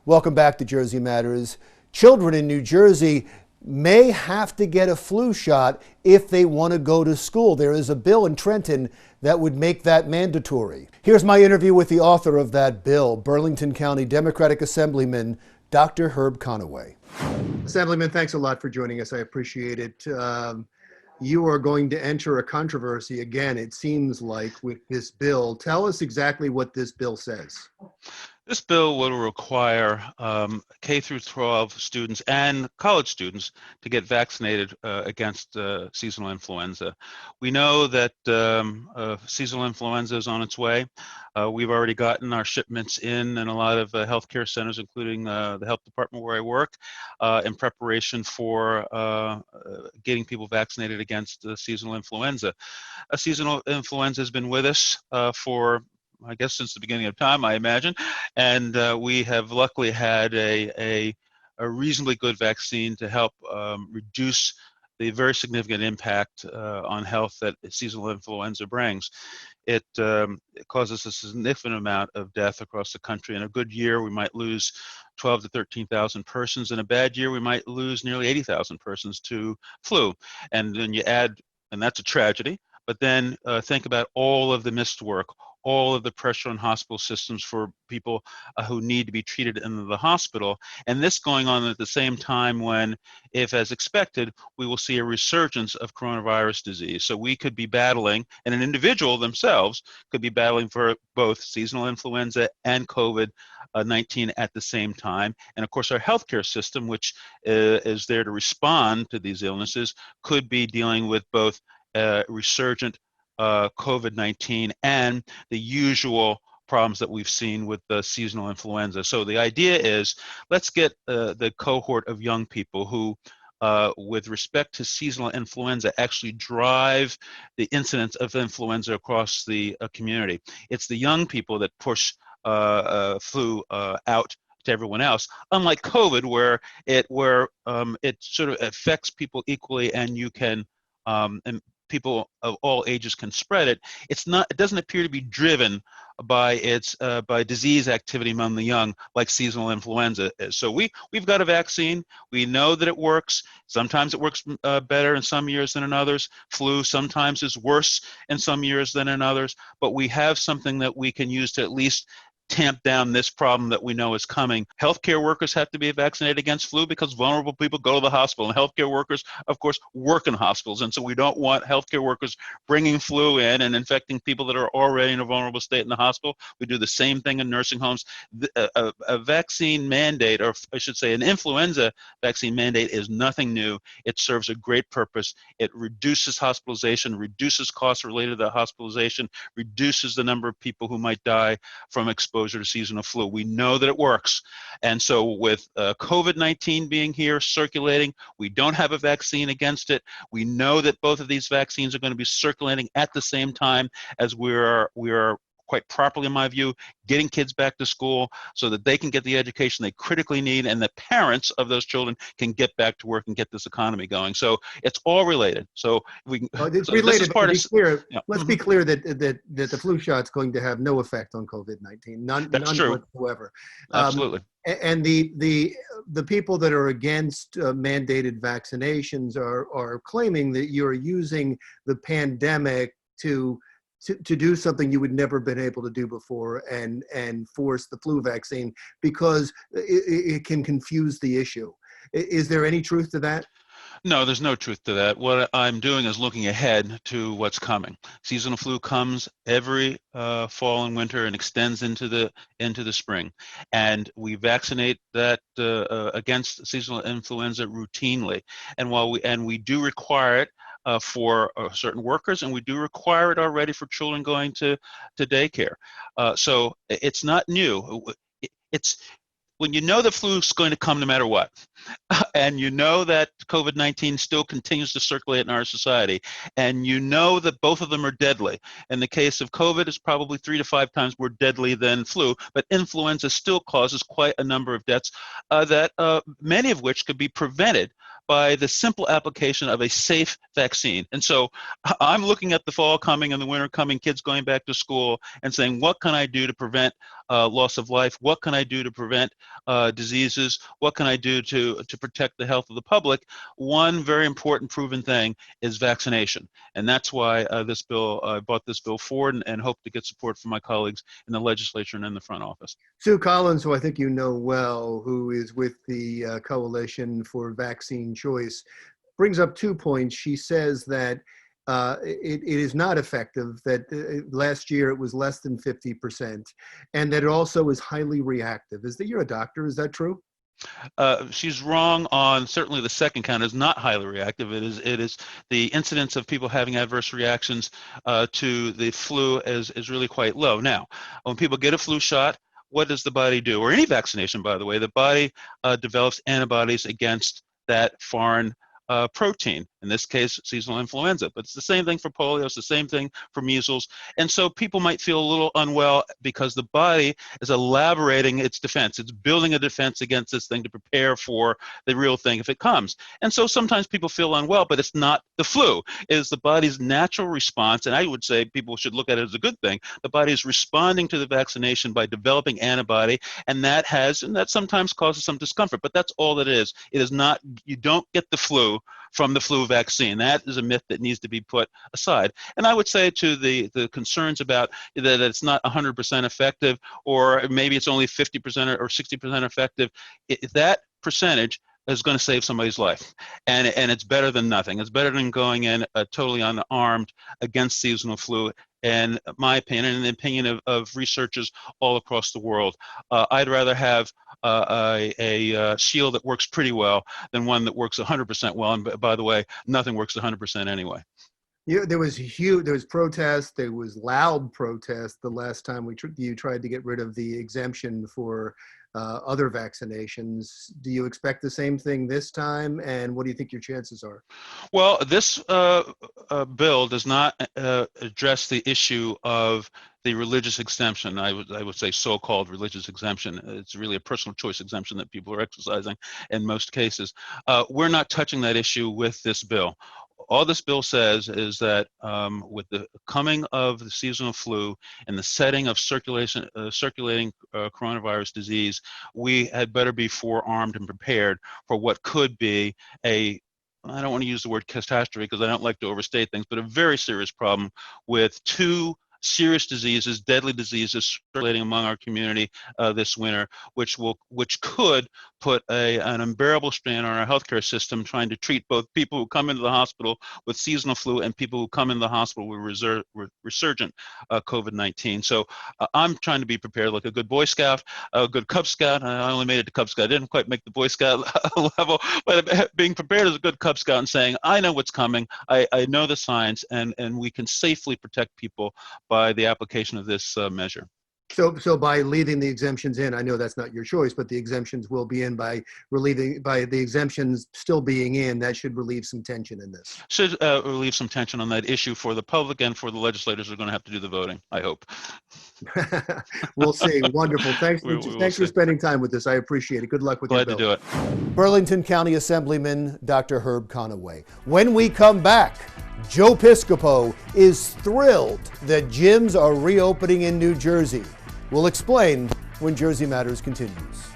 Welcome back to Jersey Matters. Children in New Jersey may have to get a flu shot if they want to go to school. There is a bill in Trenton that would make that mandatory. Here's my interview with the author of that bill, Burlington County Democratic Assemblyman Dr. Herb Conaway. Assemblyman, thanks a lot for joining us. I appreciate it. You are going to enter a controversy again, it seems like, with this bill. Tell us exactly what this bill says. This bill will require K through 12 students and college students to get vaccinated against seasonal influenza. We know that seasonal influenza is on its way. We've already gotten our shipments in a lot of healthcare centers, including the health department where I work, in preparation for getting people vaccinated against seasonal influenza. Seasonal influenza has been with us for I guess since the beginning of time, I imagine, and we have luckily had a reasonably good vaccine to help reduce the very significant impact on health that seasonal influenza brings. It causes a significant amount of death across the country. In a good year, we might lose 12 to 13,000 persons. In a bad year, we might lose nearly 80,000 persons to flu. And then you add, and that's a tragedy, but then think about all of the missed work, all of the pressure on hospital systems for people who need to be treated in the hospital. And this going on at the same time when, if as expected, we will see a resurgence of coronavirus disease. So we could be battling, and an individual themselves could be battling for both seasonal influenza and COVID-19 at the same time. And of course, our healthcare system, which is there to respond to these illnesses, could be dealing with both resurgent COVID-19 and the usual problems that we've seen with the seasonal influenza. So the idea is, let's get the cohort of young people who, with respect to seasonal influenza, actually drive the incidence of influenza across the community. It's the young people that push flu out to everyone else, unlike COVID, where it sort of affects people equally, and you can and people of all ages can spread it. It doesn't appear to be driven by by disease activity among the young like seasonal influenza is. So we've got a vaccine. We know that it works. Sometimes it works better in some years than in others. Flu sometimes is worse in some years than in others, but we have something that we can use to at least tamp down this problem that we know is coming. Healthcare workers have to be vaccinated against flu because vulnerable people go to the hospital, and healthcare workers, of course, work in hospitals. And so we don't want healthcare workers bringing flu in and infecting people that are already in a vulnerable state in the hospital. We do the same thing in nursing homes. A vaccine mandate, or I should say an influenza vaccine mandate, is nothing new. It serves a great purpose. It reduces hospitalization, reduces costs related to hospitalization, reduces the number of people who might die from exposure to seasonal flu. We know that it works. And so with COVID-19 being here, circulating, we don't have a vaccine against it. We know that both of these vaccines are going to be circulating at the same time as we are quite properly, in my view, getting kids back to school so that they can get the education they critically need, and the parents of those children can get back to work and get this economy going. So it's all related. So it's related, but to be clear, let's be clear that the flu shot's going to have no effect on COVID-19, none whatsoever. Absolutely. And the people that are against mandated vaccinations are claiming that you're using the pandemic to do something you would never been able to do before, and force the flu vaccine because it can confuse the issue. Is there any truth to that? No, there's no truth to that. What I'm doing is looking ahead to what's coming. Seasonal flu comes every fall and winter and extends into the spring, and we vaccinate that against seasonal influenza routinely. And while we do require it for certain workers, and we do require it already for children going to daycare. So it's not new. It's when you know the flu is going to come no matter what, and you know that COVID-19 still continues to circulate in our society, and you know that both of them are deadly. In the case of COVID, it's probably 3 to 5 times more deadly than flu, but influenza still causes quite a number of deaths, many of which could be prevented by the simple application of a safe vaccine. And so I'm looking at the fall coming and the winter coming, kids going back to school, and saying, what can I do to prevent loss of life. What can I do to prevent diseases? What can I do to protect the health of the public? One very important proven thing is vaccination. And that's why I brought this bill forward and hope to get support from my colleagues in the legislature and in the front office. Sue Collins, who I think you know well, who is with the Coalition for Vaccine Choice, brings up 2 points. She says that it is not effective, that last year it was less than 50%, and that it also is highly reactive. You're a doctor, is that true? She's wrong on certainly the second count is not highly reactive. It is the incidence of people having adverse reactions to the flu is really quite low. Now, when people get a flu shot, what does the body do? Or any vaccination, by the way, the body develops antibodies against that foreign protein, in this case, seasonal influenza. But it's the same thing for polio, it's the same thing for measles. And so people might feel a little unwell because the body is elaborating its defense. It's building a defense against this thing to prepare for the real thing if it comes. And so sometimes people feel unwell, but it's not the flu. It is the body's natural response, and I would say people should look at it as a good thing. The body is responding to the vaccination by developing antibody, and that sometimes causes some discomfort, but that's all it is. It is not, you don't get the flu from the flu vaccine. That is a myth that needs to be put aside. And I would say to the concerns about that it's not 100% effective, or maybe it's only 50% or 60% effective, that percentage is going to save somebody's life. And it's better than nothing. It's better than going in totally unarmed against seasonal flu. In my opinion, and the opinion of researchers all across the world, I'd rather have a shield that works pretty well than one that works 100% well. And by the way, nothing works 100% anyway. Yeah, there was protest. There was loud protest the last time you tried to get rid of the exemption for other vaccinations. Do you expect the same thing this time? And what do you think your chances are? Well, this bill does not address the issue of the religious exemption. I would say so-called religious exemption. It's really a personal choice exemption that people are exercising in most cases. We're not touching that issue with this bill. All this bill says is that with the coming of the seasonal flu and the setting of circulating coronavirus disease, we had better be forearmed and prepared for what could be I don't want to use the word catastrophe because I don't like to overstate things, but a very serious problem with 2 serious diseases, deadly diseases circulating among our community this winter, which could put an unbearable strain on our healthcare system, trying to treat both people who come into the hospital with seasonal flu and people who come into the hospital with resurgent COVID-19. So I'm trying to be prepared like a good Boy Scout, a good Cub Scout. I only made it to Cub Scout. I didn't quite make the Boy Scout level, but being prepared as a good Cub Scout and saying, I know what's coming, I know the science, and we can safely protect people by the application of this measure. So by leaving the exemptions in, I know that's not your choice, but the exemptions will be in by the exemptions still being in, that should relieve some tension in this. Should relieve some tension on that issue for the public and for the legislators who are going to have to do the voting, I hope. We'll see. Wonderful. Thanks for spending time with us. I appreciate it. Good luck with your bill. Glad to do it. Burlington County Assemblyman Dr. Herb Conaway. When we come back, Joe Piscopo is thrilled that gyms are reopening in New Jersey. We'll explain when Jersey Matters continues.